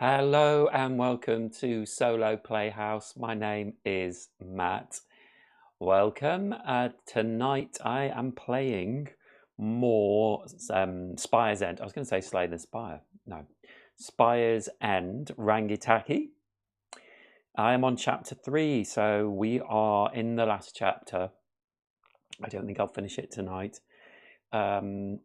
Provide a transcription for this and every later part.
Hello and welcome to Solo Playhouse. My name is Matt. Welcome. Tonight I am playing more Spires End. I was going to say Slay the Spire. No. Spires End Rangitaki. I am on chapter 3, so we are in the last chapter. I don't think I'll finish it tonight. But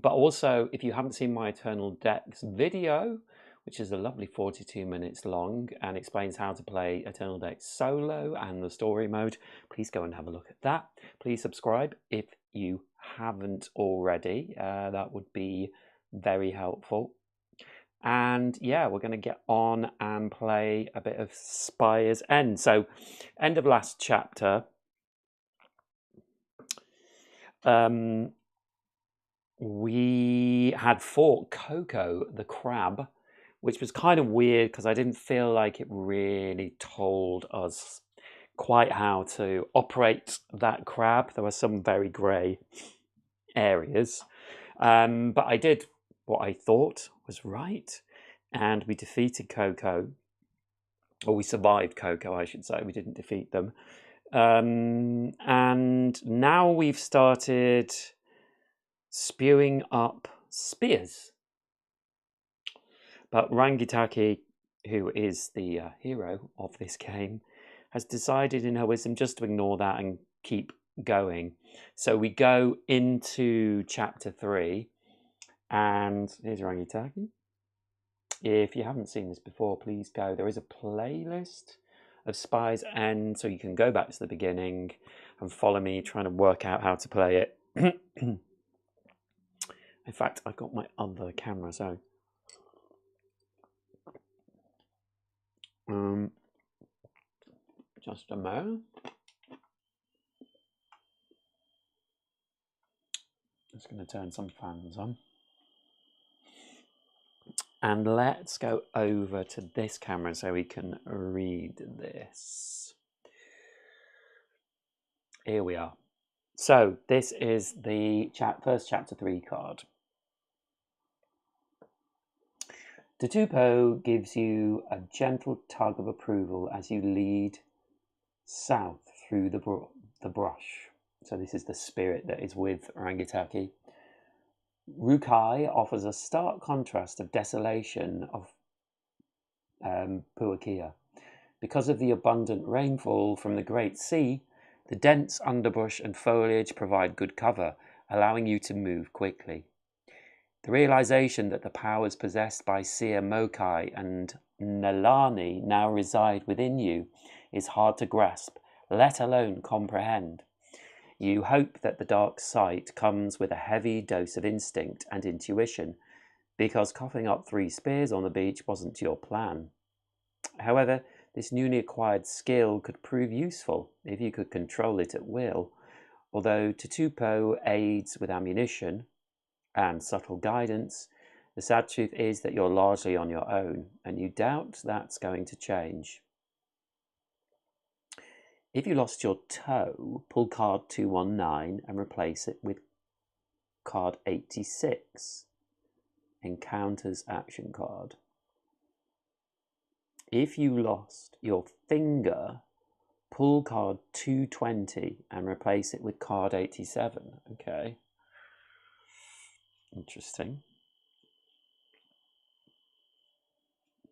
also, if you haven't seen my Eternal Decks video, which is a lovely 42 minutes long and explains how to play Eternal Decks solo and the story mode, please go and have a look at that. Please subscribe if you haven't already. That would be very helpful. And yeah, we're going to get on and play a bit of Spires End. So, end of last chapter. We had fought Coco the crab, which was kind of weird because I didn't feel like it really told us quite how to operate that crab. There were some very grey areas, but I did what I thought was right, and we defeated Coco, or we survived Coco, I should say. We didn't defeat them, and now we've started spewing up spears. But Rangitaki, who is the hero of this game, has decided in her wisdom just to ignore that and keep going. So we go into chapter 3, and here's Rangitaki. If you haven't seen this before, please go. There is a playlist of Spires End, so you can go back to the beginning and follow me trying to work out how to play it. In fact, I've got my other camera, so just a moment. Just going to turn some fans on. And let's go over to this camera so we can read this. Here we are. So this is the first chapter 3 card. Tutupo gives you a gentle tug of approval as you lead south through the brush. So this is the spirit that is with Rangitaki. Rukai offers a stark contrast of desolation of Puakia. Because of the abundant rainfall from the Great Sea, the dense underbrush and foliage provide good cover, allowing you to move quickly. The realization that the powers possessed by Seer Mokai and Nalani now reside within you is hard to grasp, let alone comprehend. You hope that the dark sight comes with a heavy dose of instinct and intuition, because coughing up 3 spears on the beach wasn't your plan. However, this newly acquired skill could prove useful if you could control it at will, although Tutupo aids with ammunition and subtle guidance. The sad truth is that you're largely on your own, and you doubt that's going to change. If you lost your toe, pull card 219 and replace it with card 86, Encounters action card. If you lost your finger, pull card 220 and replace it with card 87. Okay. Interesting.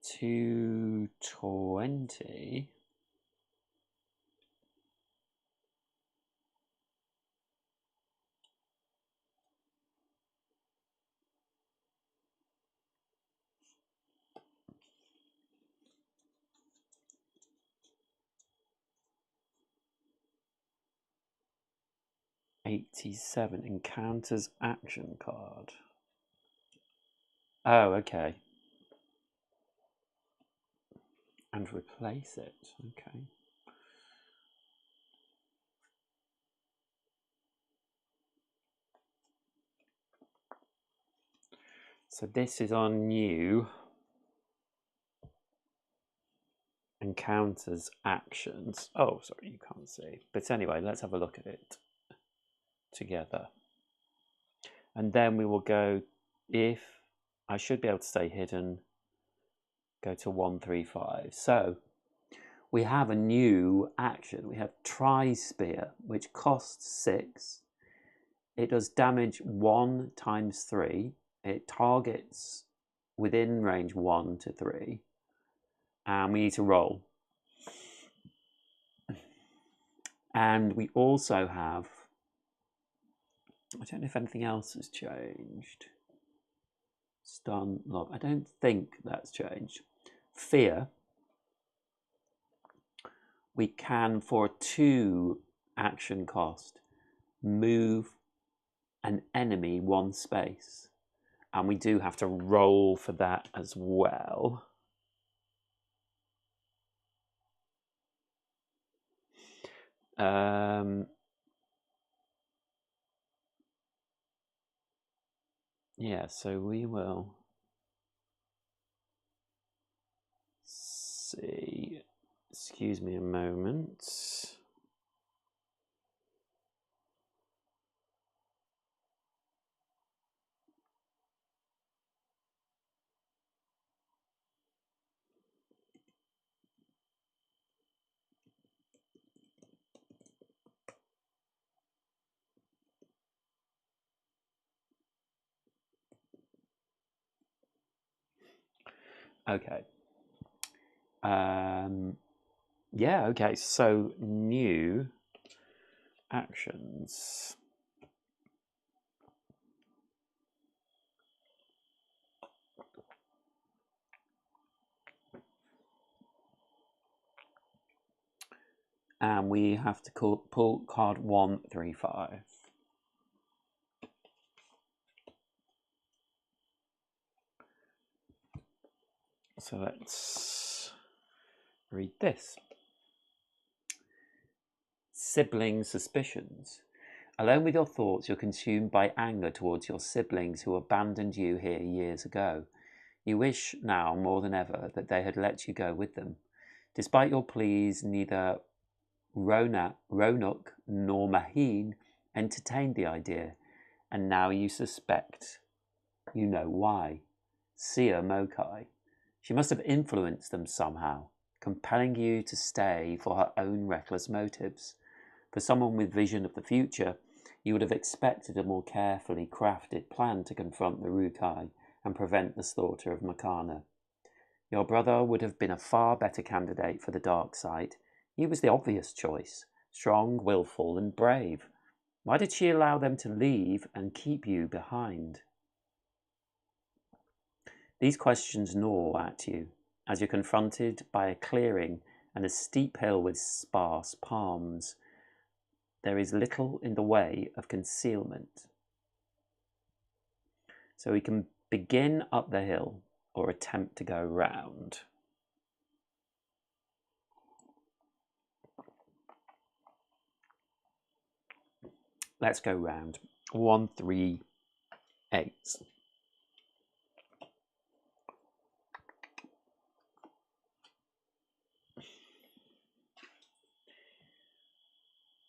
220. $87 Encounters action card. Oh, okay. And replace it. Okay. So this is our new Encounters actions. Oh, sorry, you can't see. But anyway, let's have a look at it together. And then we will go, if I should be able to stay hidden, go to 135. So we have a new action. We have Try Spear, which costs 6. It does damage 1 times 3. It targets within range 1 to 3. And we need to roll. And we also have, I don't know if anything else has changed. Stun, lock. I don't think that's changed. Fear. We can, for a 2 action cost, move an enemy 1 space. And we do have to roll for that as well. Yeah, so we will see. Excuse me a moment. Okay. Yeah, okay, so new actions. And we have to pull card 135. So let's read this. Sibling suspicions. Alone with your thoughts, you're consumed by anger towards your siblings who abandoned you here years ago. You wish now more than ever that they had let you go with them. Despite your pleas, neither Roanoke nor Maheen entertained the idea, and now you suspect. You know why. Sia Mokai. She must have influenced them somehow, compelling you to stay for her own reckless motives. For someone with vision of the future, you would have expected a more carefully crafted plan to confront the Rukai and prevent the slaughter of Makana. Your brother would have been a far better candidate for the dark side. He was the obvious choice, strong, willful, and brave. Why did she allow them to leave and keep you behind? These questions gnaw at you as you're confronted by a clearing and a steep hill with sparse palms. There is little in the way of concealment. So we can begin up the hill or attempt to go round. Let's go round. 1, 3, 8.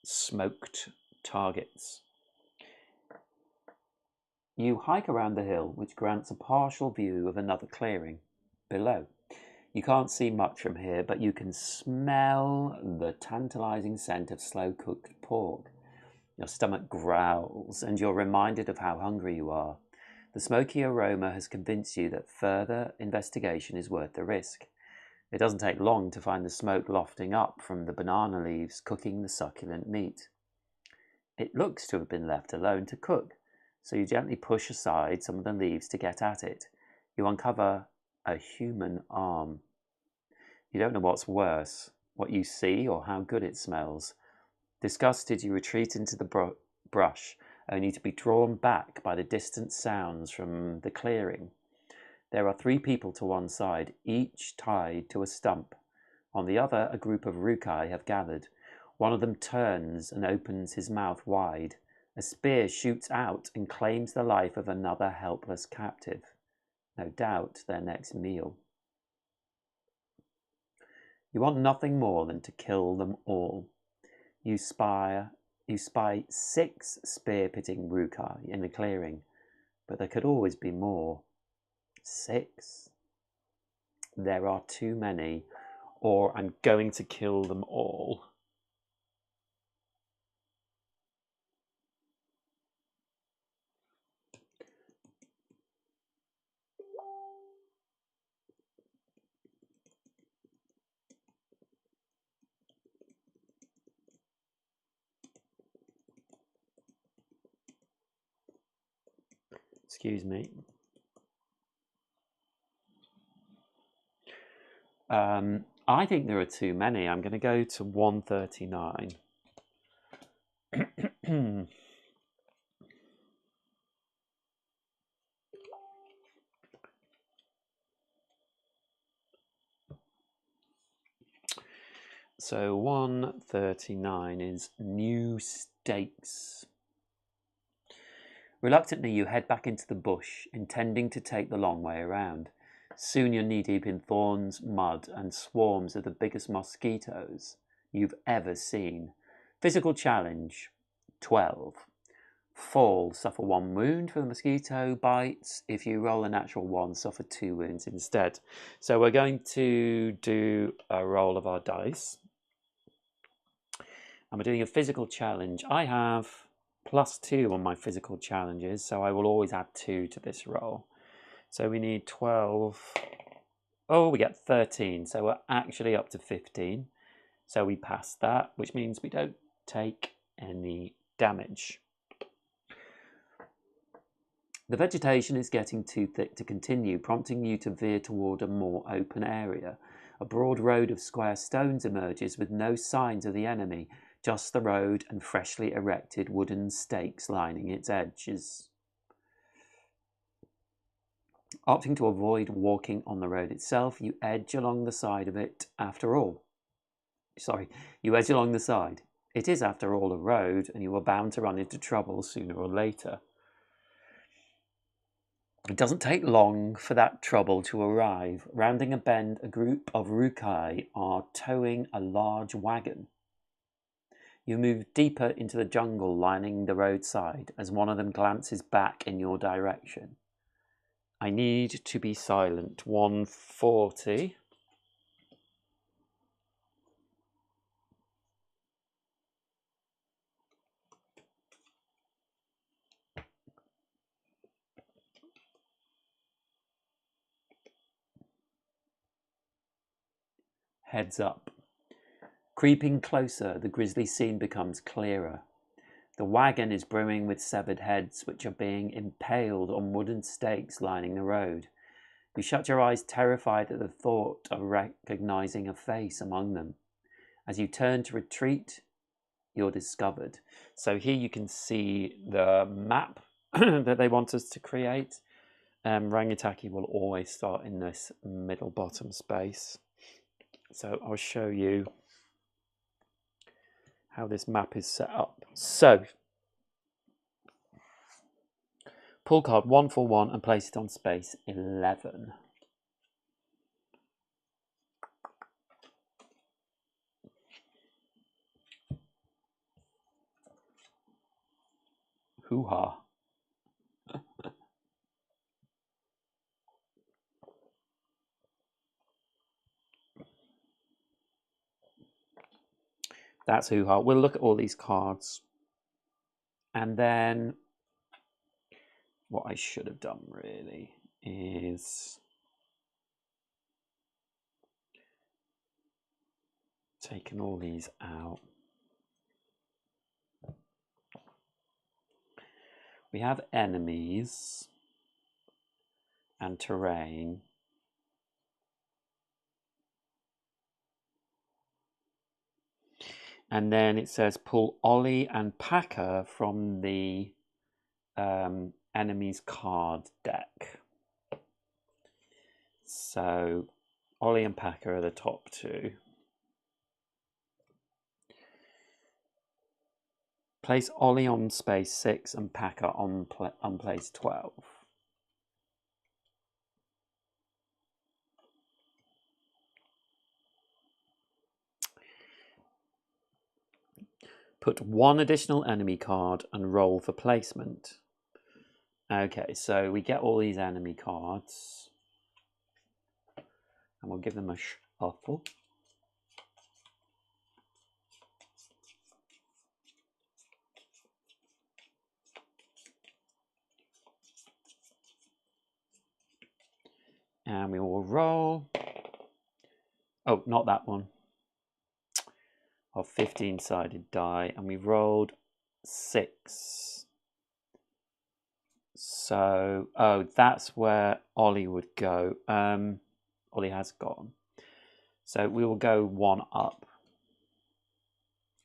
Smoked targets. You hike around the hill, which grants a partial view of another clearing below. You can't see much from here, but you can smell the tantalizing scent of slow-cooked pork. Your stomach growls, and you're reminded of how hungry you are. The smoky aroma has convinced you that further investigation is worth the risk. It doesn't take long to find the smoke lofting up from the banana leaves cooking the succulent meat. It looks to have been left alone to cook, so you gently push aside some of the leaves to get at it. You uncover a human arm. You don't know what's worse, what you see or how good it smells. Disgusted, you retreat into the brush, only to be drawn back by the distant sounds from the clearing. There are 3 people to one side, each tied to a stump. On the other, a group of Rukai have gathered. One of them turns and opens his mouth wide. A spear shoots out and claims the life of another helpless captive. No doubt their next meal. You want nothing more than to kill them all. You spy 6 spear-pitting Rukai in the clearing, but there could always be more. 6. there are too many, or I'm going to kill them all. Excuse me. I think there are too many. I'm going to go to 139. So 139 is new stakes. Reluctantly, you head back into the bush, intending to take the long way around. Soon you're knee-deep in thorns, mud, and swarms of the biggest mosquitoes you've ever seen. Physical challenge, 12. Fall, suffer 1 wound for the mosquito bites. If you roll a natural 1, suffer 2 wounds instead. So we're going to do a roll of our dice. And we're doing a physical challenge. I have +2 on my physical challenges, so I will always add 2 to this roll. So we need 12. Oh, we get 13. So we're actually up to 15. So we pass that, which means we don't take any damage. The vegetation is getting too thick to continue, prompting you to veer toward a more open area. A broad road of square stones emerges with no signs of the enemy, just the road and freshly erected wooden stakes lining its edges. Opting to avoid walking on the road itself, you edge along the side of it after all. You edge along the side. It is, after all, a road, and you are bound to run into trouble sooner or later. It doesn't take long for that trouble to arrive. Rounding a bend, a group of Rukai are towing a large wagon. You move deeper into the jungle lining the roadside as one of them glances back in your direction. I need to be silent. 140. Heads up. Creeping closer, the grisly scene becomes clearer. The wagon is brimming with severed heads, which are being impaled on wooden stakes lining the road. You shut your eyes, terrified at the thought of recognizing a face among them. As you turn to retreat, you're discovered. So here you can see the map that they want us to create. Rangitaki will always start in this middle bottom space. So I'll show you how this map is set up. So pull card 141 and place it on space 11. Hoo-ha. That's hoo-ha. We'll look at all these cards. And then what I should have done really is taken all these out. We have enemies and terrain. And then it says pull Ollie and Packer from the enemy's card deck. So Ollie and Packer are the top 2. Place Ollie on space 6 and Packer on place 12. Put 1 additional enemy card and roll for placement. Okay, so we get all these enemy cards. And we'll give them a shuffle. And we will roll. Oh, not that one. Our 15-sided die, and we rolled 6. So, oh, that's where Ollie would go. Ollie has gone. So we will go 1 up.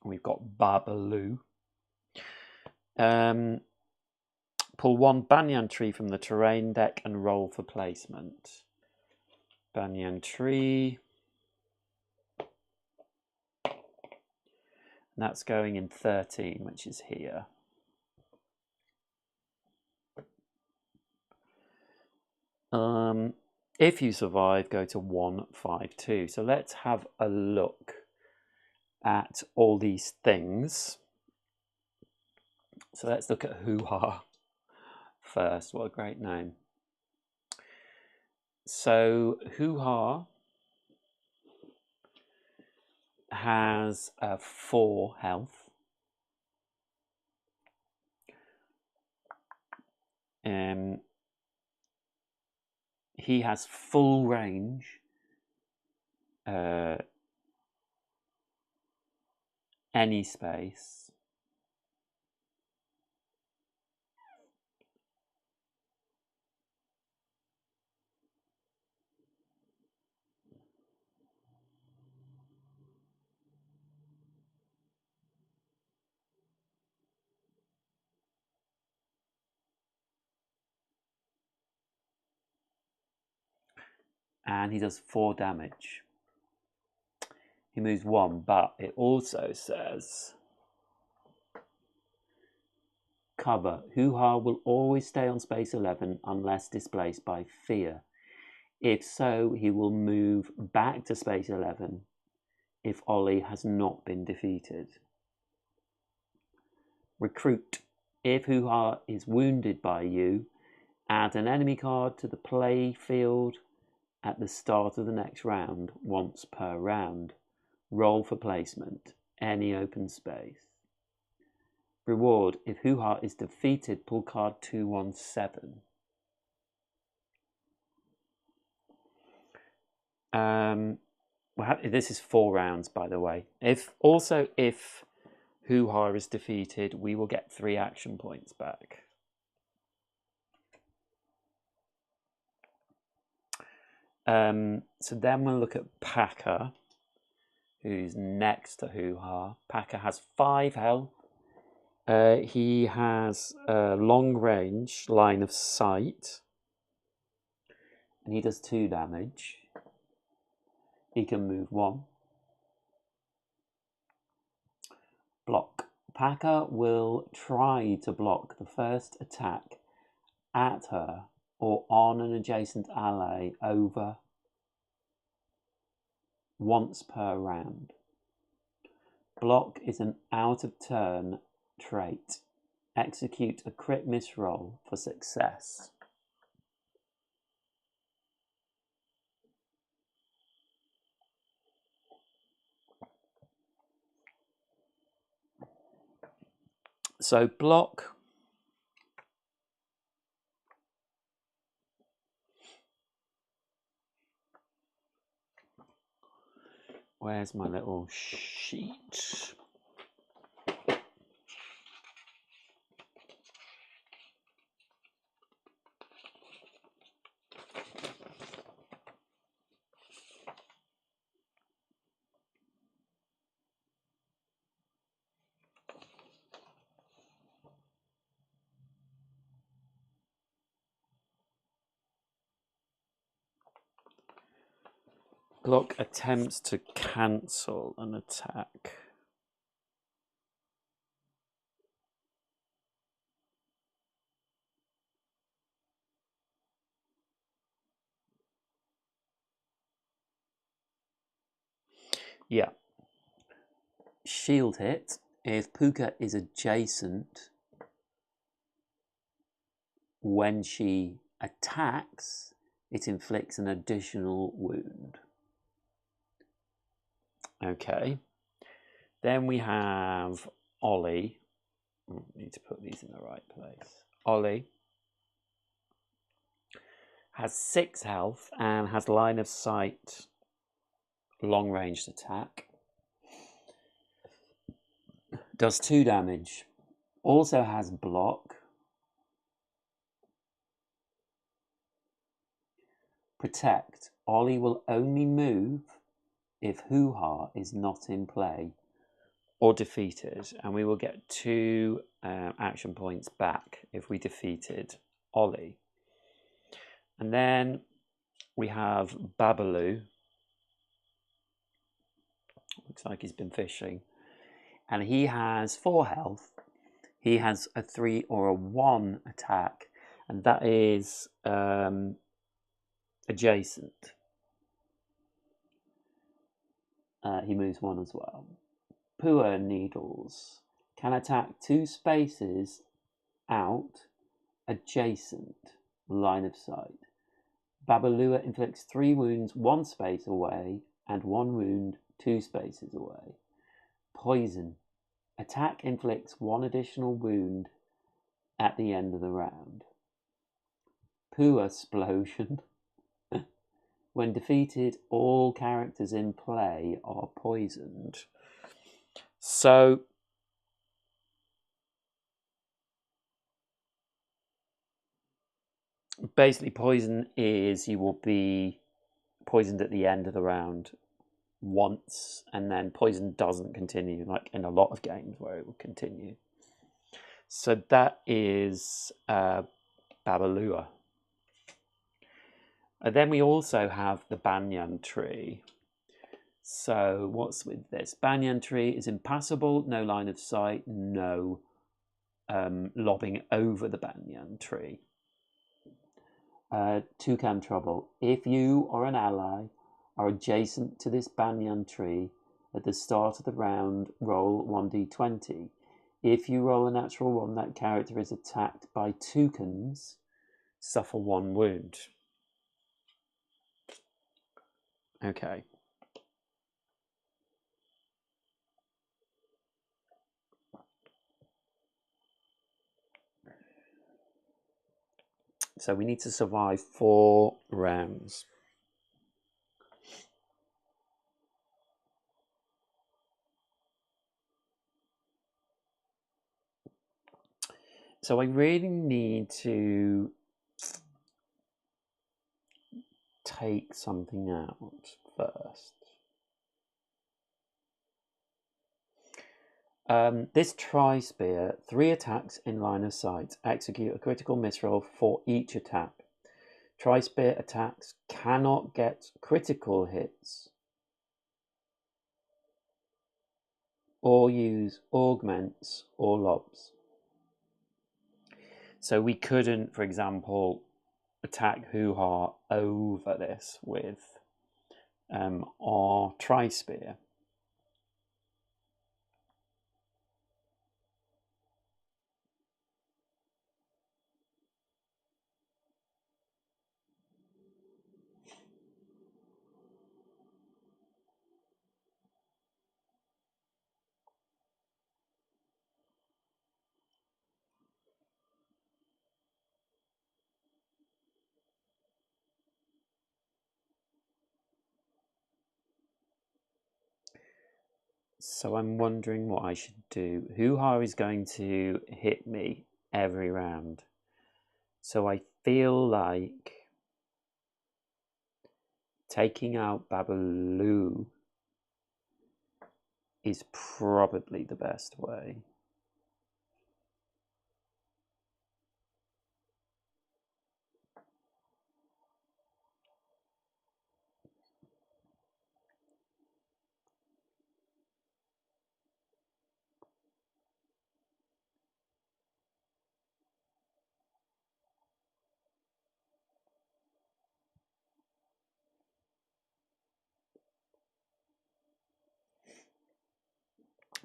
We've got Babaloo. Pull 1 banyan tree from the terrain deck and roll for placement. Banyan tree. And that's going in 13, which is here. If you survive, go to 1, 5, 2. So let's have a look at all these things. So let's look at Hoo-Ha first. What a great name. So Hoo-Ha has 4 health. He has full range. Any space. And he does 4 damage. He moves 1, but it also says cover. Hoo-Ha will always stay on space 11 unless displaced by fear. If so, he will move back to space 11 if Ollie has not been defeated. Recruit. If Hoo-Ha is wounded by you, add an enemy card to the play field at the start of the next round, once per round. Roll for placement. Any open space. Reward. If Hoo-Ha is defeated, pull card 217. This is 4 rounds, by the way. If Hoo-Ha is defeated, we will get 3 action points back. So then we'll look at Packer, who's next to Hoo-Ha. Packer has 5 health. He has long range, line of sight, and he does 2 damage. He can move 1. Block. Packer will try to block the first attack at her or on an adjacent ally over once per round. Block is an out of turn trait. Execute a crit miss roll for success. So block. Where's my little sheet? Block attempts to cancel an attack. Yeah. Shield hit. If Puka is adjacent when she attacks, it inflicts an additional wound. Okay. Then we have Ollie. I need to put these in the right place. Ollie has 6 health and has line of sight, long-ranged attack. Does 2 damage. Also has block. Protect. Ollie will only move if Hoo-Ha is not in play or defeated, and we will get 2 action points back if we defeated Ollie. And then we have Babaloo. Looks like he's been fishing. And he has 4 health. He has a 3 or a 1 attack, and that is adjacent. He moves 1 as well. Pua Needles can attack 2 spaces out, adjacent, line of sight. Babaloo inflicts 3 wounds 1 space away and 1 wound 2 spaces away. Poison. Attack inflicts 1 additional wound at the end of the round. Pua Explosion. When defeated, all characters in play are poisoned. So basically, poison is you will be poisoned at the end of the round once, and then poison doesn't continue, like in a lot of games where it will continue. So that is Babaloo. And then we also have the Banyan Tree. So what's with this? Banyan Tree is impassable, no line of sight, no lobbing over the Banyan Tree. Toucan Trouble. If you or an ally are adjacent to this Banyan Tree at the start of the round, roll 1d20. If you roll a natural 1, that character is attacked by toucans, suffer 1 wound. Okay. So we need to survive 4 rounds. So I really need to take something out first. This Tri-Spear, 3 attacks in line of sight. Execute a critical miss roll for each attack. Tri-Spear attacks cannot get critical hits or use augments or lobs. So we couldn't, for example, attack Hoo-Ha over this with our Tri-Spear. So I'm wondering what I should do. Hoo-Ha is going to hit me every round. So I feel like taking out Babaloo is probably the best way.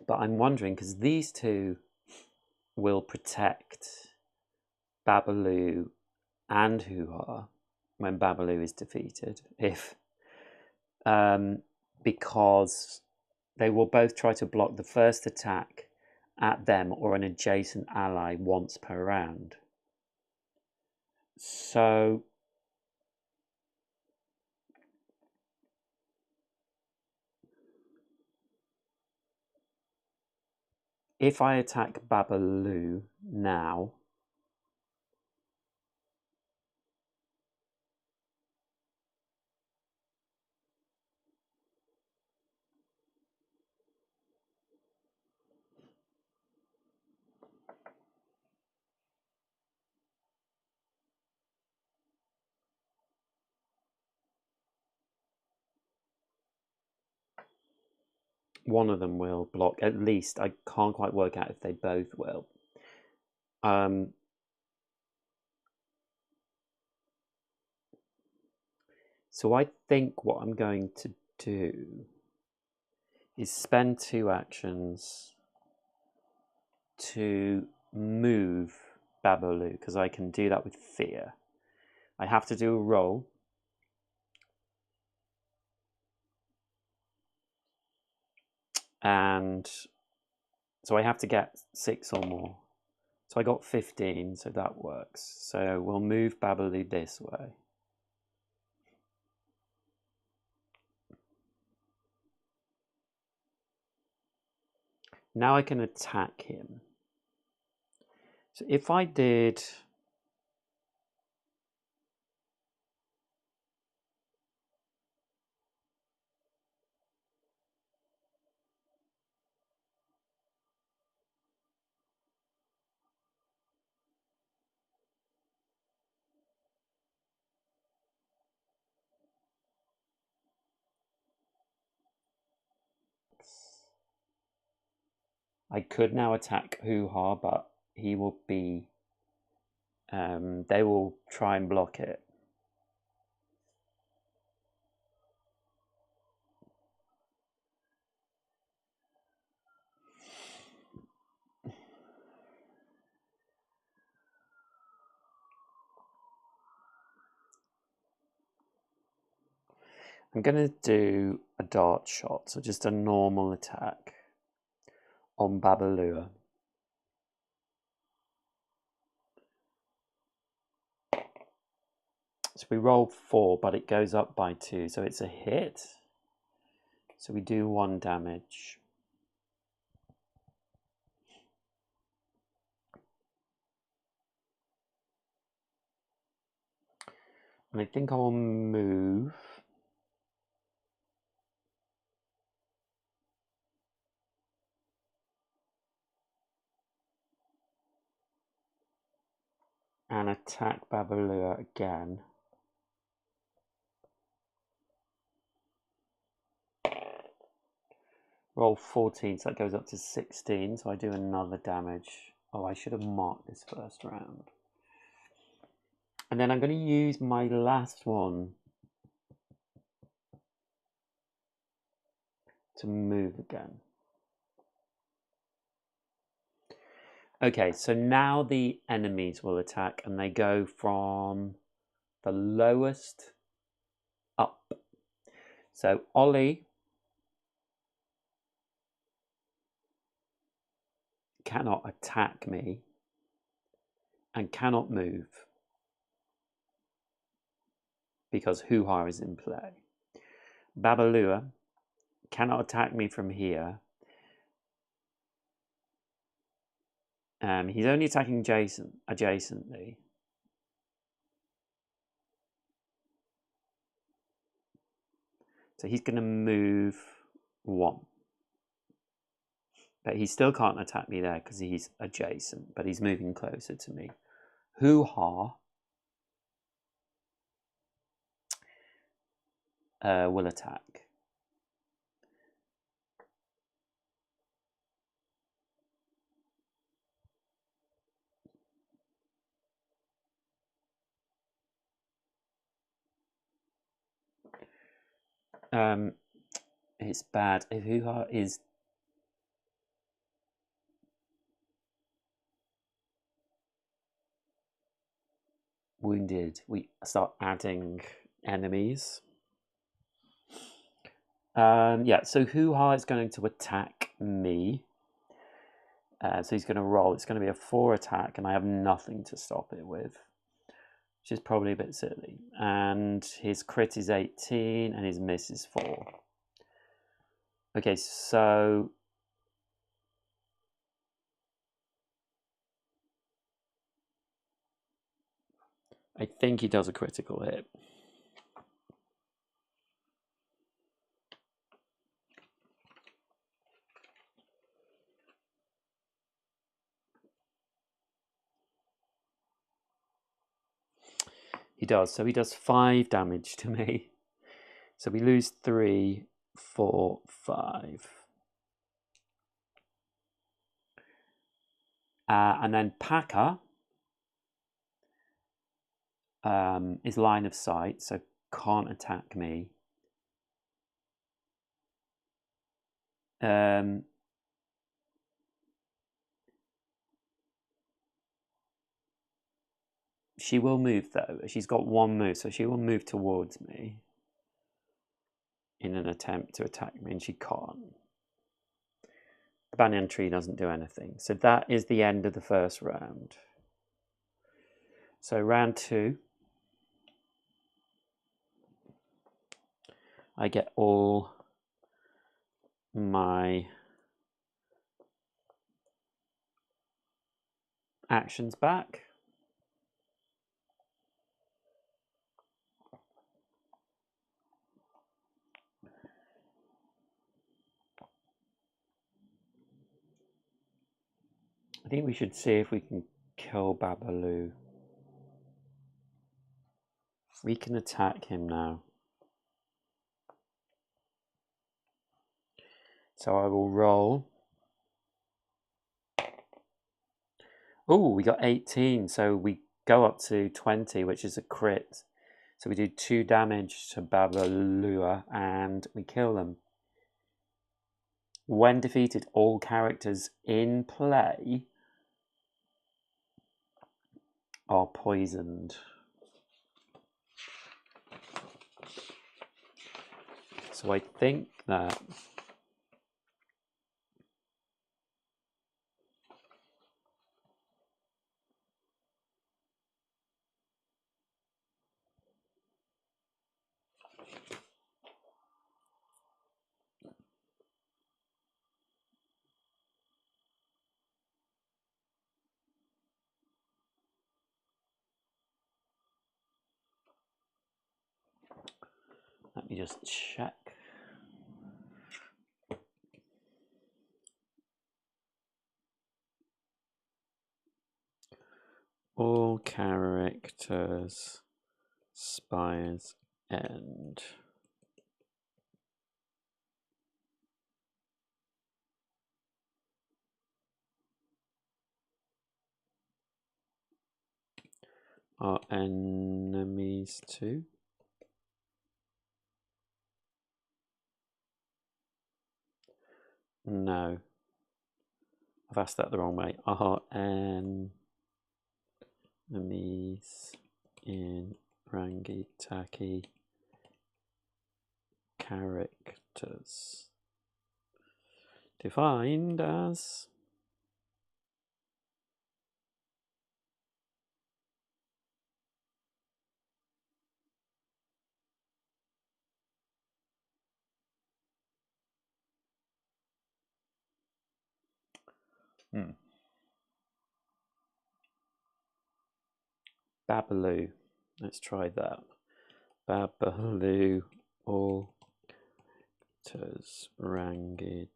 But I'm wondering, because these 2 will protect Babaloo and Hoo-Ha when Babaloo is defeated, if because they will both try to block the first attack at them or an adjacent ally once per round. So if I attack Babalu now, one of them will block. At least I can't quite work out if they both will. So I think what I'm going to do is spend 2 actions to move Babalu, because I can do that with fear. I have to do a roll. And so I have to get 6 or more. So I got 15, so that works. So we'll move Babalu this way. Now I can attack him. So if I did... I could now attack Hoo-Ha, but he will be... they will try and block it. I'm going to do a dart shot, so just a normal attack on Babalua. So we roll 4, but it goes up by 2, so it's a hit. So we do 1 damage. And I think I'll move. And attack Babalua again. Roll 14, so that goes up to 16, so I do another damage. Oh, I should have marked this first round. And then I'm going to use my last one to move again. Okay, so now the enemies will attack, and they go from the lowest up. So Ollie cannot attack me and cannot move because Hoo-Ha is in play. Babalua cannot attack me from here. He's only attacking adjacently. So he's going to move 1. But he still can't attack me there because he's adjacent, but he's moving closer to me. Hoo-Ha will attack. It's bad. If Hoo-Ha is wounded, we start adding enemies. Yeah, so Hoo-Ha is going to attack me. So he's going to roll. It's going to be a 4 attack, and I have nothing to stop it with, which is probably a bit silly. And his crit is 18, and his miss is 4. Okay, so I think he does a critical hit. He does. So he does 5 damage to me. So we lose 3, 4, 5. And then Paka is line of sight, so can't attack me. She will move though. She's got 1 move, so she will move towards me in an attempt to attack me, and she can't. The banyan tree doesn't do anything. So that is the end of the first round. So round 2, I get all my actions back. I think we should see if we can kill Babaloo. We can attack him now. So I will roll. Oh, we got 18, so we go up to 20, which is a crit. So we do 2 damage to Babaloo and we kill them. When defeated, all characters in play are poisoned. So I think that let me just check. All characters Spires End. Are enemies too? No. I've asked that the wrong way. Are enemies in Rangitaki characters defined as Babaloo. Let's try that. Babaloo alters Rangitaki.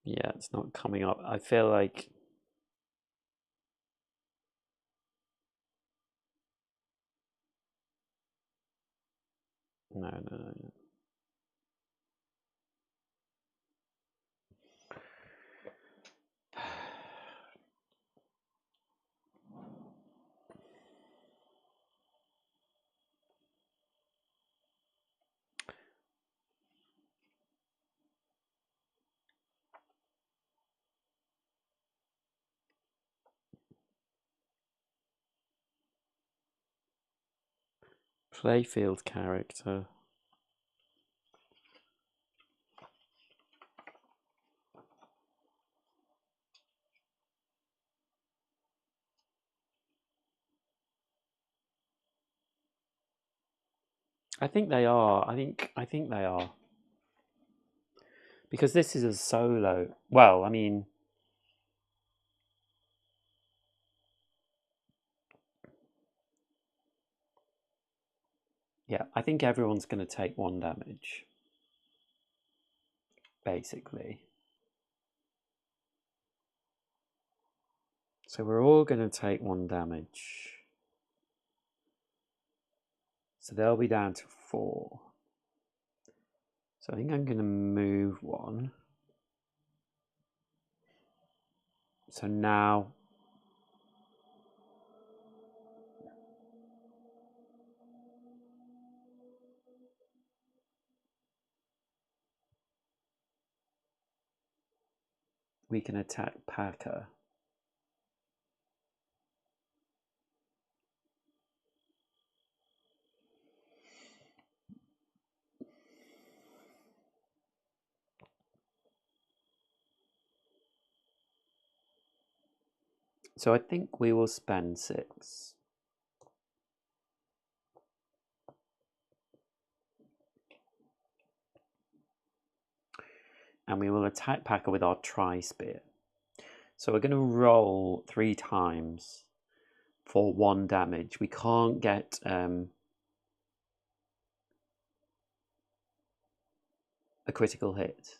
Yeah, it's not coming up. I feel like No. Playfield character. I think they are. I think they are. Because this is a solo. Well, I mean, yeah, I think everyone's going to take 1 damage. Basically. So we're all going to take 1 damage. So they'll be down to 4. So I think I'm going to move 1. So now we can attack Packer. So I think we will spend 6. And we will attack Packer with our tri-spear. So we're going to roll 3 times for 1 damage. We can't get a critical hit.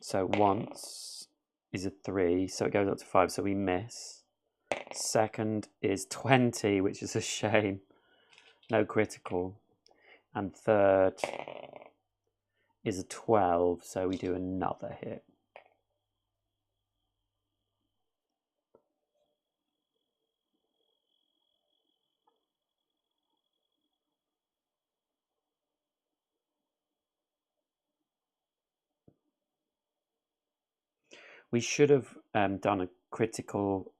So once is a 3, so it goes up to 5, so we miss. Second is 20, which is a shame. No critical. And third is a 12, so we do another hit. We should have done a critical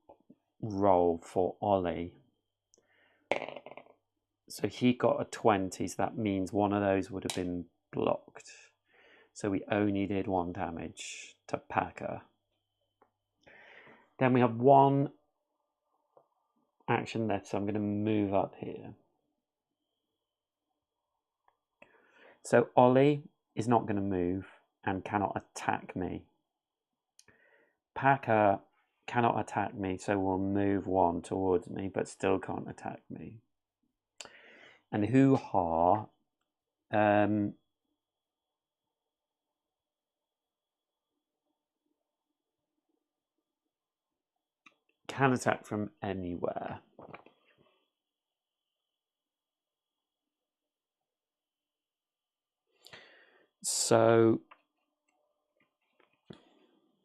roll for Ollie. So he got a 20, so that means one of those would have been blocked. So we only did 1 damage to Packer. Then we have 1 action left, so I'm going to move up here. So Ollie is not going to move and cannot attack me. Packer cannot attack me, so will move 1 towards me, but still can't attack me. And Hoo-Ha can attack from anywhere. So,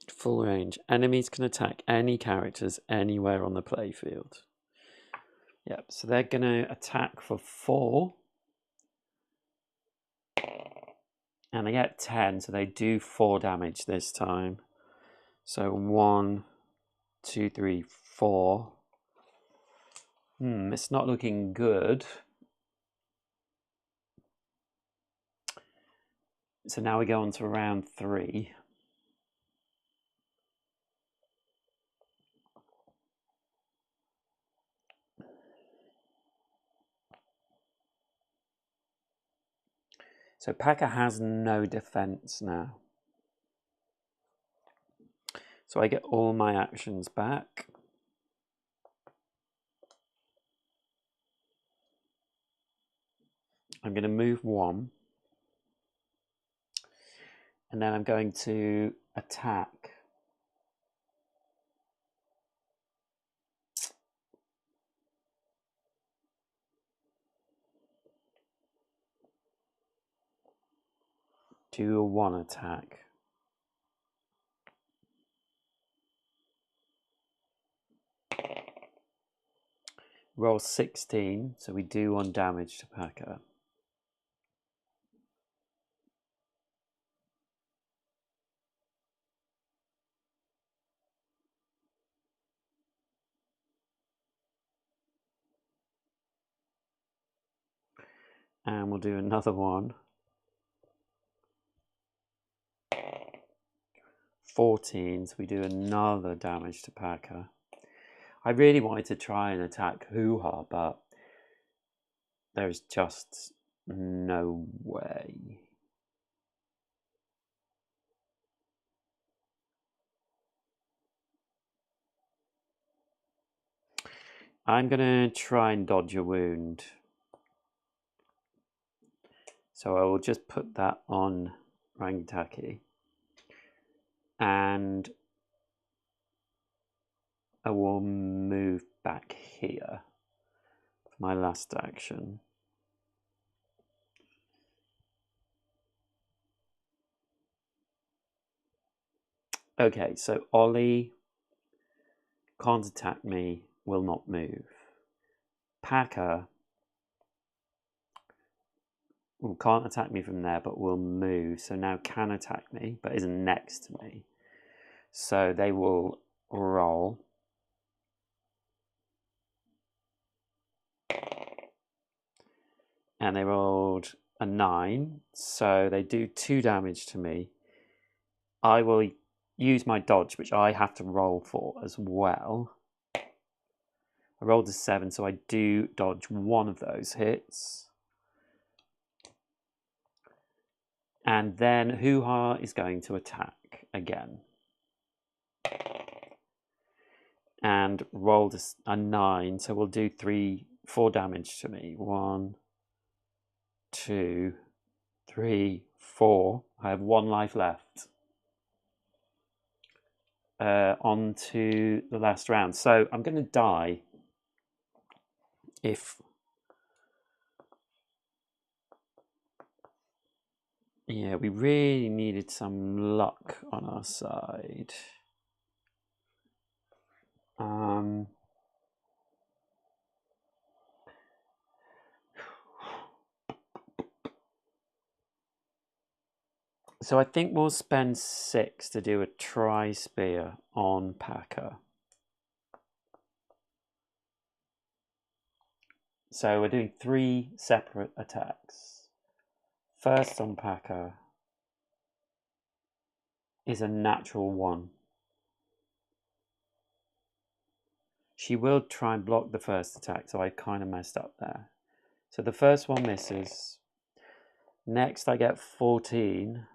full range. Enemies can attack any characters anywhere on the playfield. Yep, so they're going to attack for 4. And they get 10, so they do 4 damage this time. So 1, 2, 3, 4. It's not looking good. So now we go on to round 3. So Packer has no defense now. So I get all my actions back. I'm going to move 1. And then I'm going to attack. Do a 1 attack. Roll 16, so we do 1 damage to Packer. And we'll do another one. 14, so we do another damage to Packer. I really wanted to try and attack Hoo-Ha, but there's just no way. I'm going to try and dodge a wound. So I will just put that on Rangitaki. And I will move back here for my last action. Okay, so Ollie can't attack me, will not move. Packer can't attack me from there, but will move. So now can attack me, but isn't next to me. So they will roll. And they rolled a 9, so they do 2 damage to me. I will use my dodge, which I have to roll for as well. I rolled a 7, so I do dodge 1 of those hits. And then Hoo-Ha is going to attack again. And rolled a 9, so we'll do 4 damage to me. 1, 2, 3, 4. I have 1 life left. On to the last round. So I'm going to die if... Yeah, we really needed some luck on our side. So I think we'll spend 6 to do a tri-spear on Packer. So we're doing 3 separate attacks. First on Packer is a natural 1. She will try and block the first attack, so I kind of messed up there. So the first one misses. Next I get 14.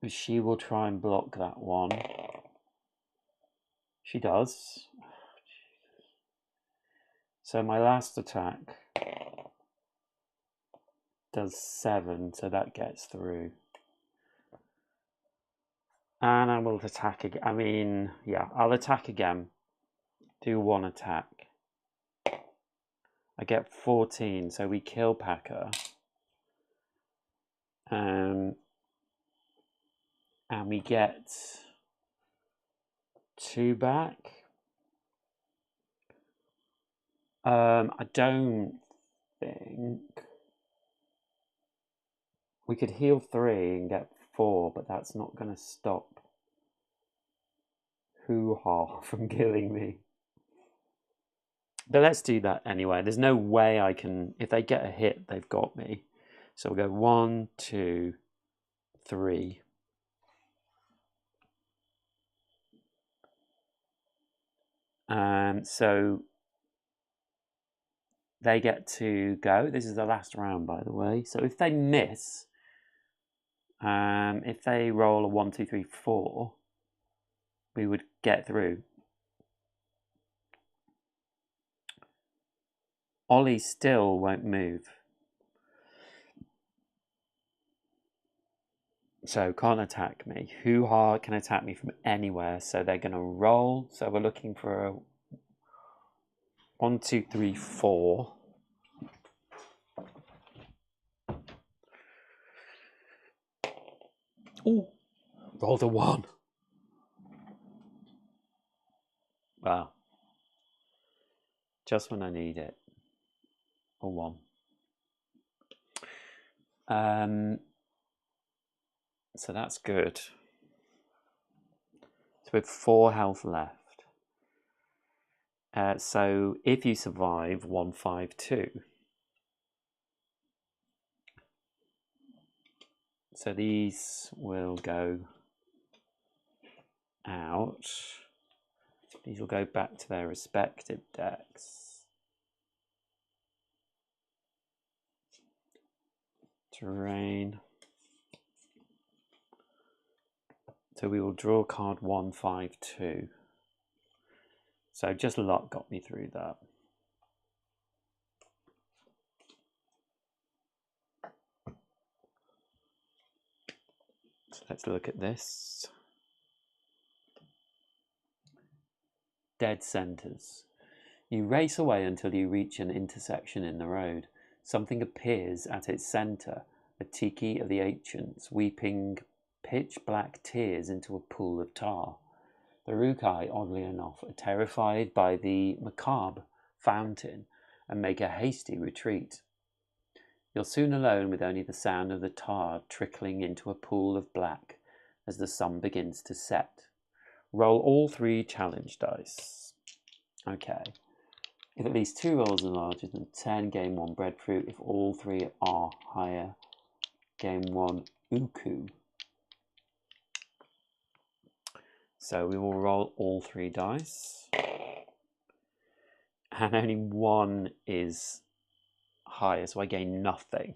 She will try and block that one. She does. So my last attack does 7, so that gets through. And I will attack again. I'll attack again. Do 1 attack. I get 14, so we kill Packer. And we get 2 back. I don't think we could heal 3 and get 4, but that's not going to stop Hoo-Ha from killing me. But let's do that anyway. There's no way I can... If they get a hit, they've got me. So we'll go 1, 2, 3. So they get to go. This is the last round, by the way. So if they miss, if they roll a 1, 2, 3, 4, we would get through. Ollie still won't move. So can't attack me. Hoo-Ha can attack me from anywhere, so they're going to roll. So we're looking for a 1, 2, 3, 4. Ooh, rolled a 1. Wow. Just when I need it. A 1. So that's good. So we have 4 health left. So if you survive 1, 5, 2. So these will go out. These will go back to their respective decks. Terrain. So we will draw card 1, 5, 2. So just luck got me through that. So let's look at this. Dead centers. You race away until you reach an intersection in the road. Something appears at its center, a tiki of the ancients, weeping pitch black tears into a pool of tar. The Rukai, oddly enough, are terrified by the macabre fountain and make a hasty retreat. You're soon alone with only the sound of the tar trickling into a pool of black as the sun begins to set. Roll all 3 challenge dice. Okay. If at least 2 rolls are larger than 10, gain 1 breadfruit. If all 3 are higher, gain 1 uku. So we will roll all 3 dice. And only 1 is higher, so I gain nothing.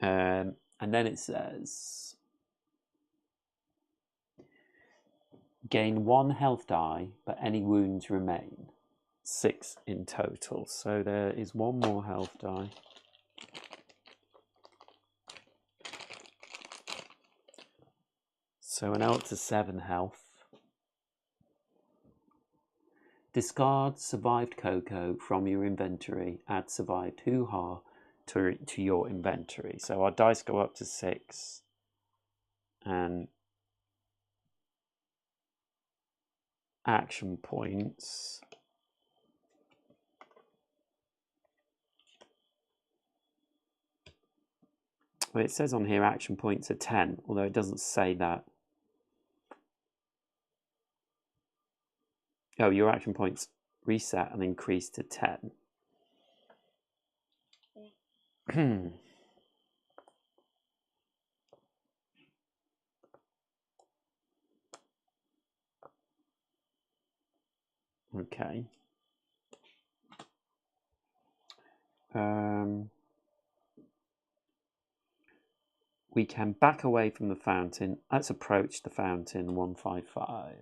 And then it says, gain 1 health die, but any wounds remain. 6 in total. So there is 1 more health die. So we're now up to 7 health. Discard survived cocoa from your inventory. Add survived hoo-ha to your inventory. So our dice go up to 6. And action points. Well, it says on here action points are 10, although it doesn't say that. Oh, your action points reset and increase to 10. Okay. We can back away from the fountain. Let's approach the fountain. 155.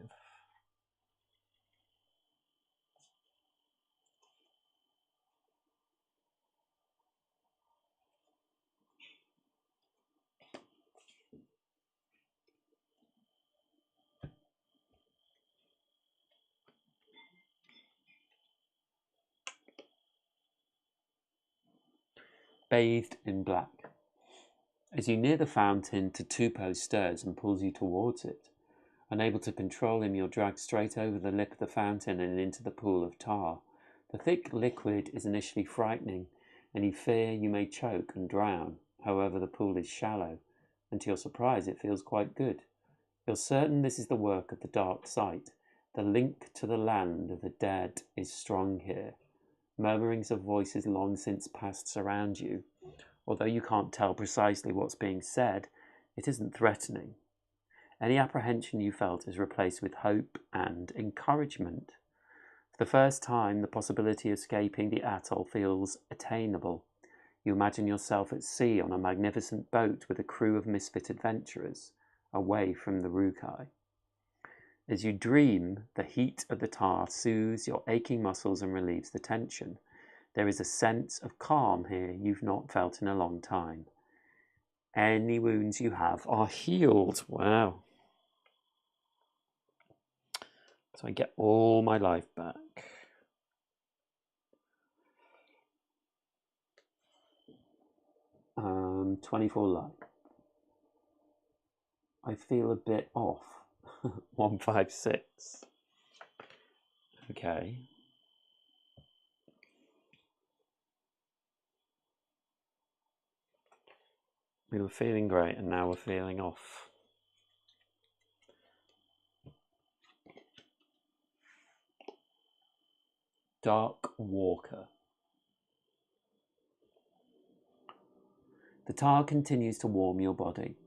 Bathed in black. As you near the fountain, Tatupo stirs and pulls you towards it. Unable to control him, you're dragged straight over the lip of the fountain and into the pool of tar. The thick liquid is initially frightening, and you fear you may choke and drown. However, the pool is shallow, and to your surprise, it feels quite good. You're certain this is the work of the dark sight. The link to the land of the dead is strong here. Murmurings of voices long since passed surround you. Although you can't tell precisely what's being said, it isn't threatening. Any apprehension you felt is replaced with hope and encouragement. For the first time, the possibility of escaping the atoll feels attainable. You imagine yourself at sea on a magnificent boat with a crew of misfit adventurers, away from the Rukai. As you dream, the heat of the tar soothes your aching muscles and relieves the tension. There is a sense of calm here you've not felt in a long time. Any wounds you have are healed. Wow. So I get all my life back. Um, 24 life. I feel a bit off. 156. Okay. We were feeling great and now we're feeling off. Dark Walker. The tar continues to warm your body,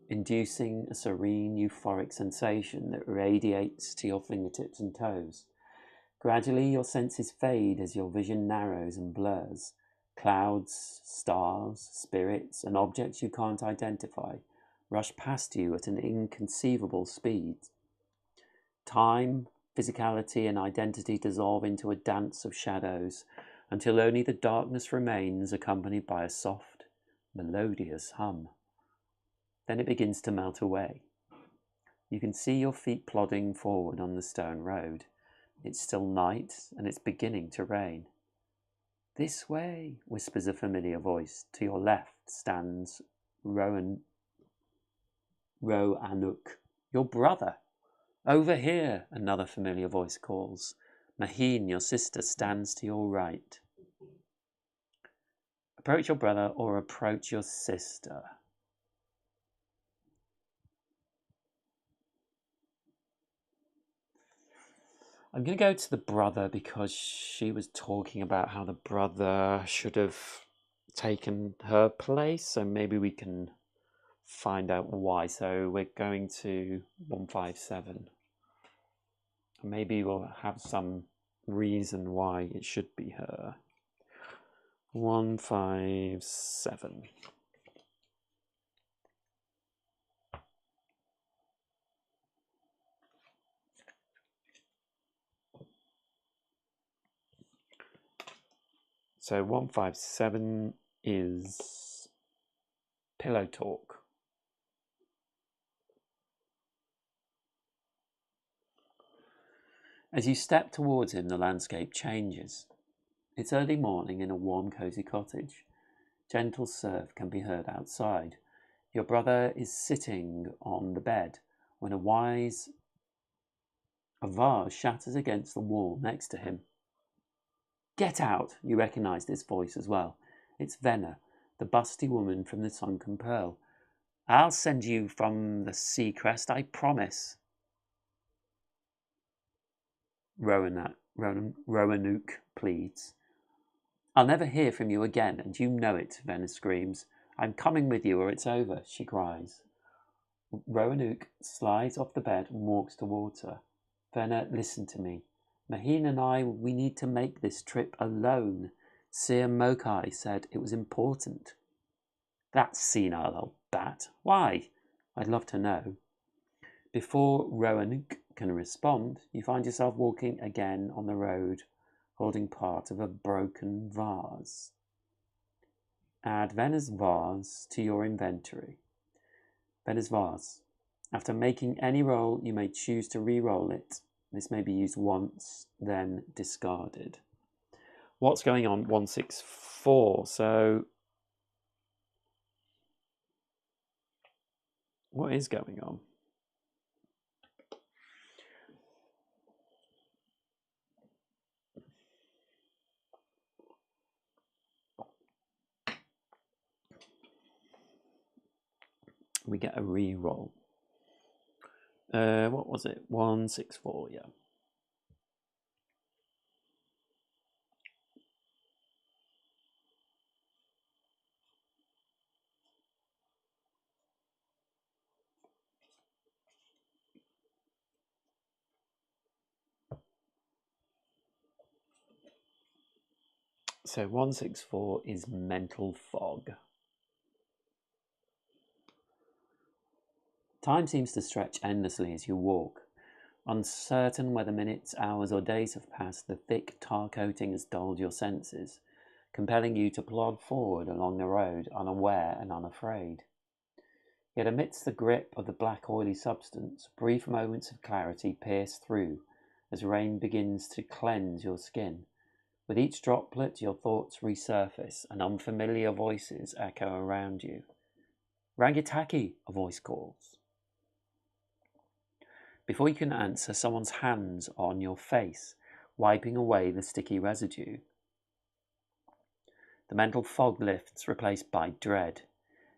inducing a serene, euphoric sensation that radiates to your fingertips and toes. Gradually, your senses fade as your vision narrows and blurs. Clouds, stars, spirits, and objects you can't identify rush past you at an inconceivable speed. Time, physicality, and identity dissolve into a dance of shadows until only the darkness remains, accompanied by a soft, melodious hum. Then it begins to melt away. You can see your feet plodding forward on the stone road. It's still night, and it's beginning to rain. This way, whispers a familiar voice. To your left stands Roanuk, your brother. Over here, another familiar voice calls. Maheen, your sister, stands to your right. Approach your brother or approach your sister. I'm going to go to the brother because she was talking about how the brother should have taken her place, so maybe we can find out why. So we're going to 157. Maybe we'll have some reason why it should be her. 157. So 157 is pillow talk. As you step towards him, the landscape changes. It's early morning in a warm, cosy cottage. Gentle surf can be heard outside. Your brother is sitting on the bed when a vase shatters against the wall next to him. Get out! You recognize this voice as well. It's Venna, the busty woman from the Sunken Pearl. I'll send you from the sea crest, I promise. Roanoke pleads. I'll never hear from you again, and you know it, Venna screams. I'm coming with you or it's over, she cries. Roanoke slides off the bed and walks towards her. Venna, listen to me. Maheen and I, we need to make this trip alone. Seer Mokai said it was important. That senile old bat. Why? I'd love to know. Before Roanoke can respond, you find yourself walking again on the road, holding part of a broken vase. Add Venna's vase to your inventory. Venna's vase. After making any roll, you may choose to re-roll it. This may be used once, then discarded. What's going on? 164. So, what is going on? We get a re-roll. What was it? 164, yeah. So 164 is mental fog. Time seems to stretch endlessly as you walk. Uncertain whether minutes, hours, or days have passed, the thick tar coating has dulled your senses, compelling you to plod forward along the road, unaware and unafraid. Yet amidst the grip of the black oily substance, brief moments of clarity pierce through as rain begins to cleanse your skin. With each droplet, your thoughts resurface and unfamiliar voices echo around you. Rangitaki, a voice calls. Before you can answer, someone's hands are on your face, wiping away the sticky residue. The mental fog lifts, replaced by dread.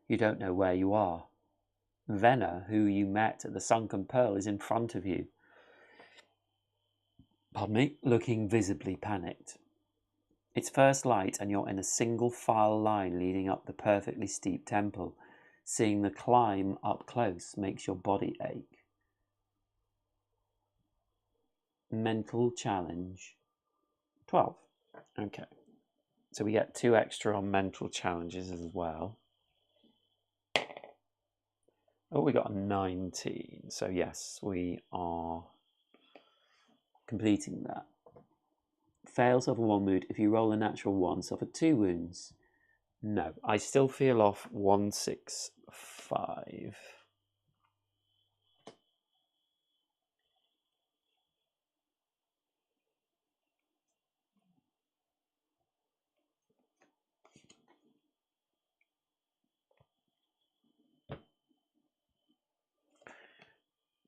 You don't know where you are. Venna, who you met at the Sunken Pearl, is in front of you. Pardon me, looking visibly panicked. It's first light and you're in a single file line leading up the perfectly steep temple. Seeing the climb up close makes your body ache. Mental challenge 12. Okay. So we get 2 extra on mental challenges as well. Oh, we got a 19. So yes, we are completing that. Fail, suffer 1 wound. If you roll a natural 1, suffer 2 wounds. No, I still feel off 165.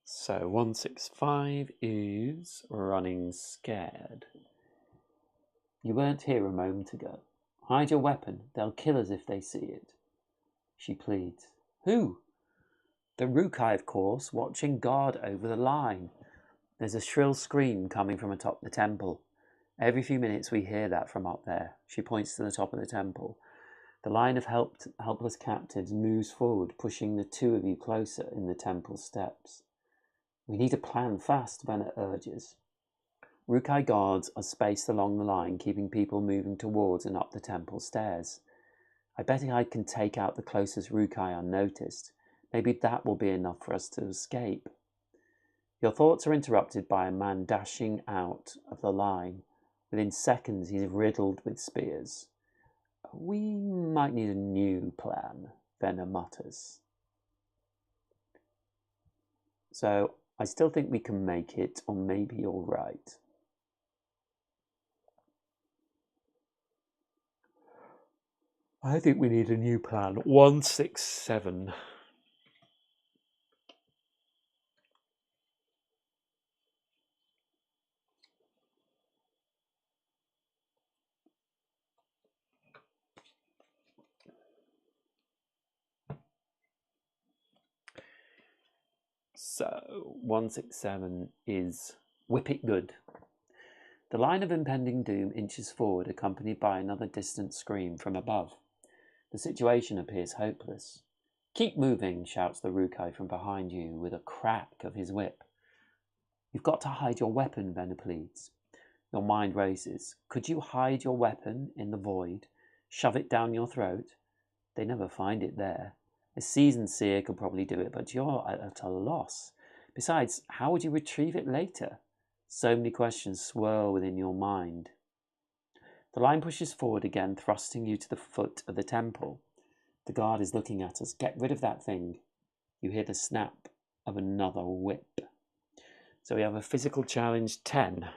So 165 is running scared. You weren't here a moment ago. Hide your weapon. They'll kill us if they see it. She pleads. Who? The Rukai, of course, watching guard over the line. There's a shrill scream coming from atop the temple. Every few minutes we hear that from up there. She points to the top of the temple. The line of helpless captives moves forward, pushing the 2 of you closer in the temple steps. We need a plan fast, Venna urges. Rukai guards are spaced along the line, keeping people moving towards and up the temple stairs. I bet I can take out the closest Rukai unnoticed. Maybe that will be enough for us to escape. Your thoughts are interrupted by a man dashing out of the line. Within seconds, he's riddled with spears. We might need a new plan, Venna mutters. So, I still think we can make it, or maybe you're right. I think we need a new plan. 167. So, 167 is whip it good. The line of impending doom inches forward, accompanied by another distant scream from above. The situation appears hopeless. Keep moving, shouts the Rukai from behind you with a crack of his whip. You've got to hide your weapon, Venna pleads. Your mind races. Could you hide your weapon in the void? Shove it down your throat? They never find it there. A seasoned seer could probably do it, but you're at a loss. Besides, how would you retrieve it later? So many questions swirl within your mind. The line pushes forward again, thrusting you to the foot of the temple. The guard is looking at us. Get rid of that thing. You hear the snap of another whip. So we have a physical challenge 10.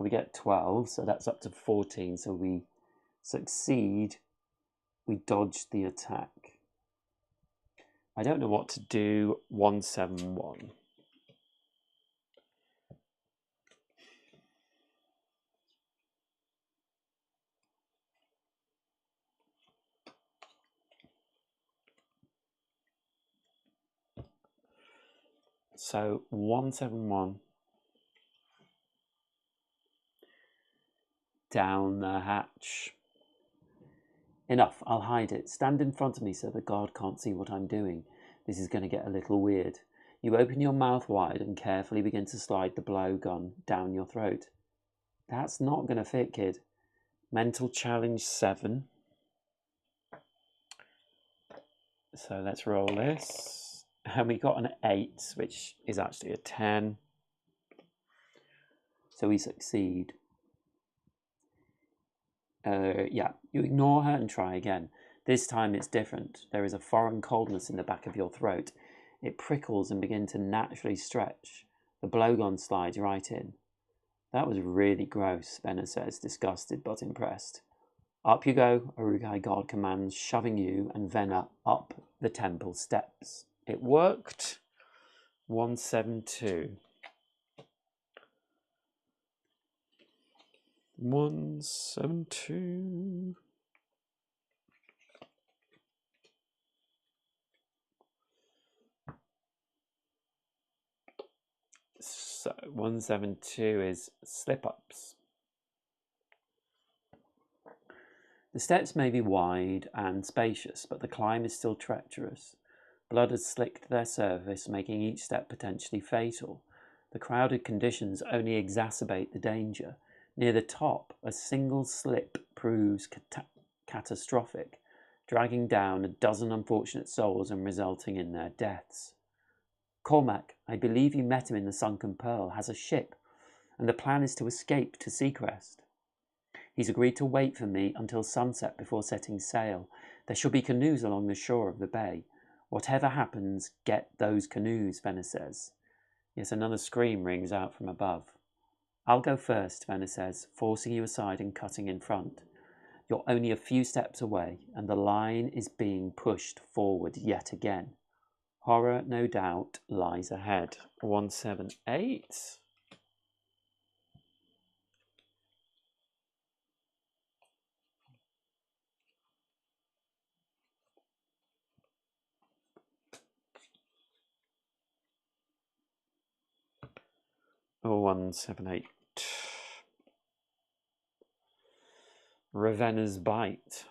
We get 12, so that's up to 14. So we succeed. We dodge the attack. I don't know what to do. 171. So 171. Down the hatch. Enough, I'll hide it. Stand in front of me so the guard can't see what I'm doing. This is going to get a little weird. You open your mouth wide and carefully begin to slide the blowgun down your throat. That's not going to fit, kid. Mental challenge 7. So let's roll this. And we got an 8, which is actually a 10. So we succeed. Yeah, you ignore her and try again. This time it's different. There is a foreign coldness in the back of your throat. It prickles and begins to naturally stretch. The blowgun slides right in. That was really gross, Venner says, disgusted but impressed. Up you go, Urukai God commands, shoving you and Venner up the temple steps. It worked. 172. 172. So 172 is slip-ups. The steps may be wide and spacious, but the climb is still treacherous. Blood has slicked their surface, making each step potentially fatal. The crowded conditions only exacerbate the danger. Near the top, a single slip proves catastrophic, dragging down a dozen unfortunate souls and resulting in their deaths. Cormac, I believe you met him in the Sunken Pearl, has a ship, and the plan is to escape to Seacrest. He's agreed to wait for me until sunset before setting sail. There shall be canoes along the shore of the bay. Whatever happens, get those canoes, Venner says. Yes, another scream rings out from above. I'll go first, Venner says, forcing you aside and cutting in front. You're only a few steps away, and the line is being pushed forward yet again. Horror, no doubt, lies ahead. 178. Oh, 178. Ravenna's Bite.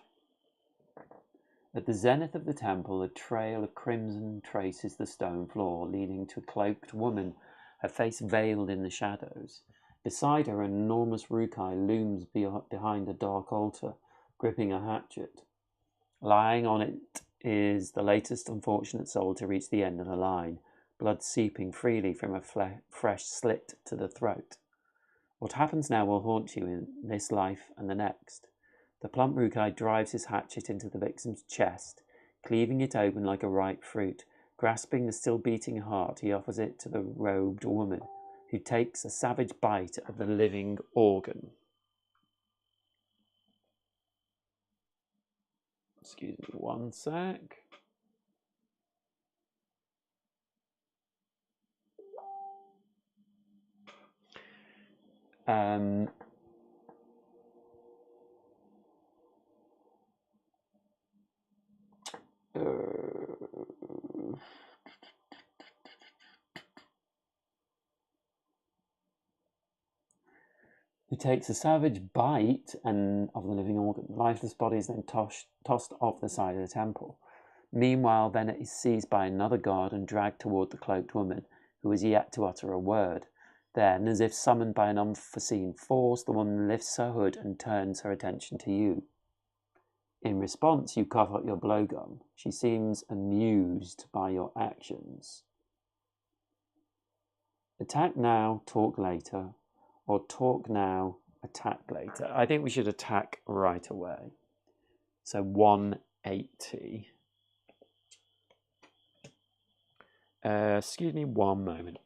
At the zenith of the temple, a trail of crimson traces the stone floor, leading to a cloaked woman, her face veiled in the shadows. Beside her, an enormous Rukai looms behind a dark altar, gripping a hatchet. Lying on it is the latest unfortunate soul to reach the end of the line, blood seeping freely from a fresh slit to the throat. What happens now will haunt you in this life and the next. The plump Rukai drives his hatchet into the victim's chest, cleaving it open like a ripe fruit. Grasping the still beating heart, he offers it to the robed woman, who takes a savage bite of the living organ. Excuse me one sec. Who takes a savage bite of the living organ. The lifeless body is then tossed off the side of the temple. Meanwhile, Venner is seized by another guard and dragged toward the cloaked woman, who is yet to utter a word. Then, as if summoned by an unforeseen force, the woman lifts her hood and turns her attention to you. In response, you cough up your blowgun. She seems amused by your actions. Attack now, talk later. Or talk now, attack later. I think we should attack right away. So 180. Excuse me one moment.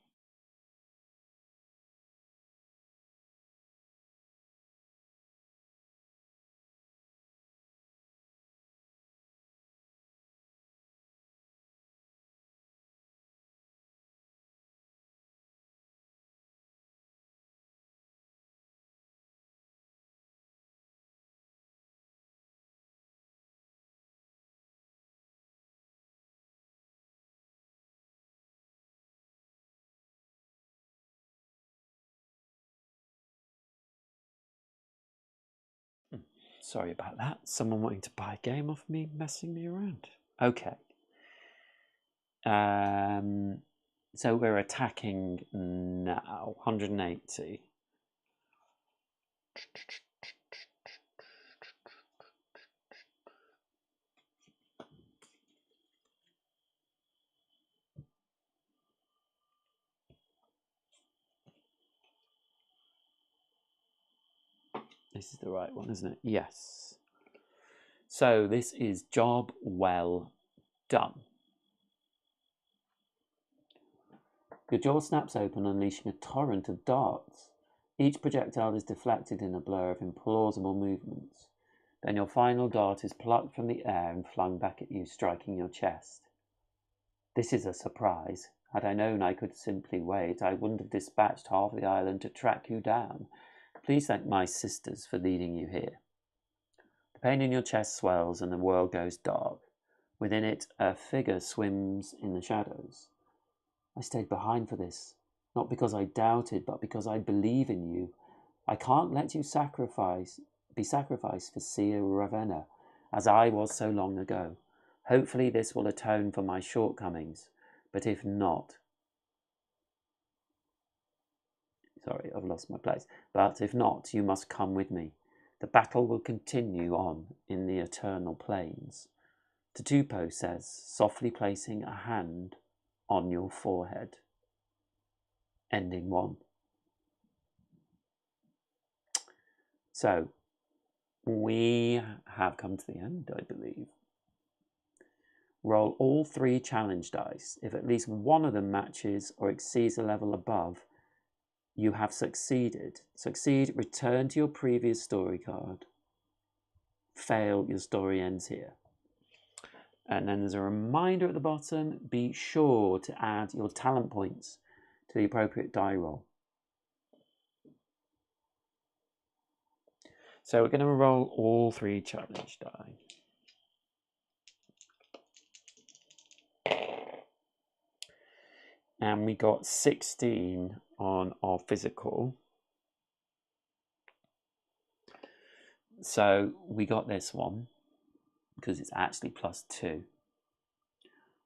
Sorry about that. Someone wanting to buy a game off me, messing me around. Okay. So we're attacking now. 180. This is the right one, isn't it? Yes. So this is job well done. Your jaw snaps open, unleashing a torrent of darts. Each projectile is deflected in a blur of implausible movements. Then your final dart is plucked from the air and flung back at you, striking your chest. This is a surprise. Had I known I could simply wait, I wouldn't have dispatched half the island to track you down. Please thank my sisters for leading you here. The pain in your chest swells and the world goes dark. Within it, a figure swims in the shadows. I stayed behind for this, not because I doubted, but because I believe in you. I can't let you be sacrificed for Seer Ravenna, as I was so long ago. Hopefully this will atone for my shortcomings, but if not... Sorry, I've lost my place. But if not, you must come with me. The battle will continue on in the eternal plains. Tatupo says, softly placing a hand on your forehead. Ending 1. So, we have come to the end, I believe. Roll all 3 challenge dice. If at least one of them matches or exceeds a level above, you have succeeded. Succeed, return to your previous story card. Fail, your story ends here. And then there's a reminder at the bottom, be sure to add your talent points to the appropriate die roll. So we're going to roll all 3 challenge die. And we got 16 on our physical. So we got this one, because it's actually +2.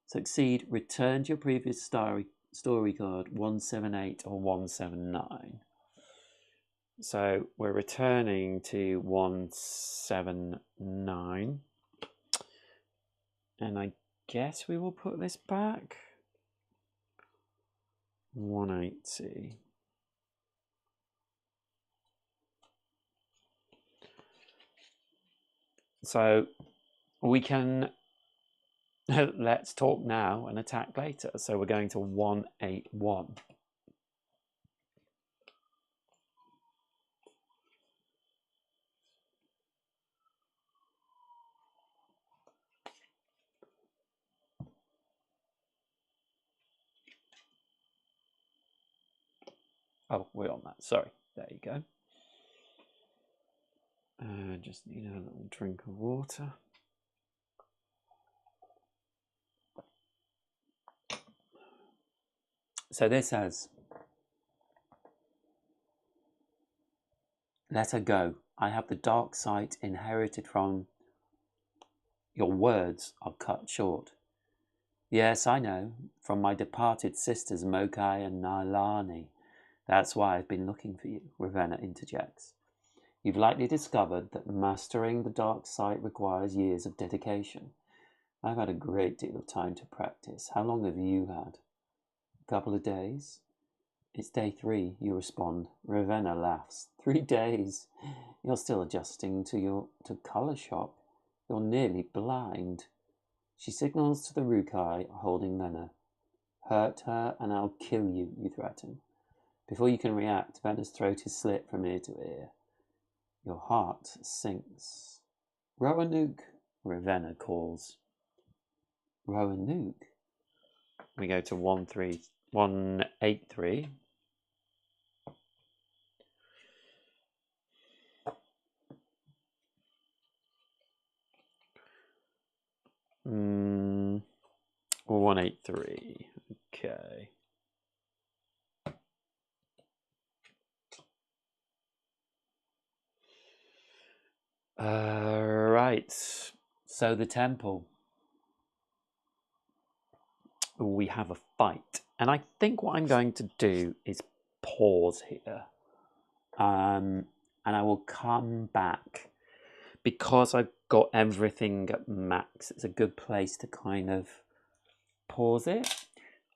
Succeed, return to your previous story card, 178 or 179. So we're returning to 179. And I guess we will put this back. 180. So we can, let's talk now and attack later. So we're going to 181. Oh, we're on that. Sorry. There you go. Just need a little drink of water. So this says, let her go. I have the dark sight inherited from... Your words are cut short. Yes, I know, from my departed sisters Mokai and Nalani. That's why I've been looking for you, Ravenna interjects. You've likely discovered that mastering the dark sight requires years of dedication. I've had a great deal of time to practice. How long have you had? A couple of days? It's day 3, you respond. Ravenna laughs. 3 days? You're still adjusting to colour shock. You're nearly blind. She signals to the Rukai holding Lena. Hurt her and I'll kill you, you threaten. Before you can react, Vena's throat is slit from ear to ear. Your heart sinks. Roanoke, Ravenna calls. Roanoke? We go to 183. Mm, 183. Okay. Right. So the temple. We have a fight. And I think what I'm going to do is pause here. And I will come back. Because I've got everything at max, it's a good place to kind of pause it.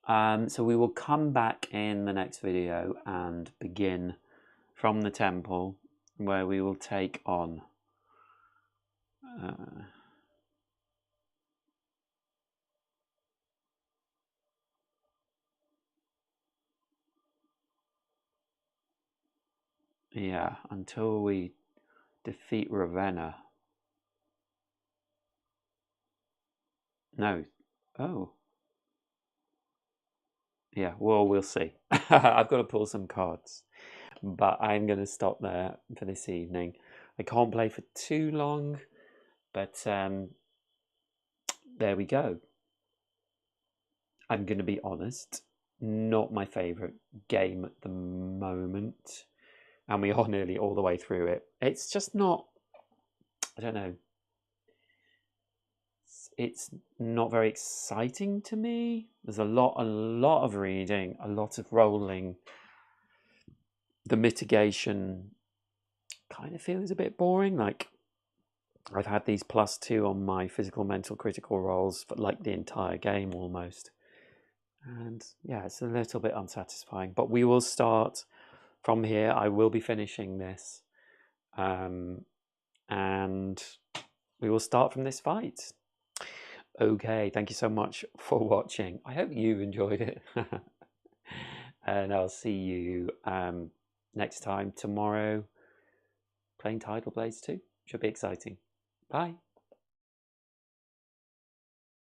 So we will come back in the next video and begin from the temple, where we will take on Yeah, until we defeat Ravenna. No. Oh. Yeah, well, we'll see. I've got to pull some cards. But I'm going to stop there for this evening. I can't play for too long, but there we go. I'm going to be honest, not my favourite game at the moment. And we are nearly all the way through it. It's just not, I don't know, it's not very exciting to me. There's a lot of reading, a lot of rolling. The mitigation kind of feels a bit boring. Like, I've had these +2 on my physical, mental, critical rolls for like the entire game almost. And yeah, it's a little bit unsatisfying. But we will start from here. I will be finishing this. And we will start from this fight. Okay, thank you so much for watching. I hope you enjoyed it. And I'll see you next time tomorrow playing Tidal Blades 2. Should be exciting. Bye.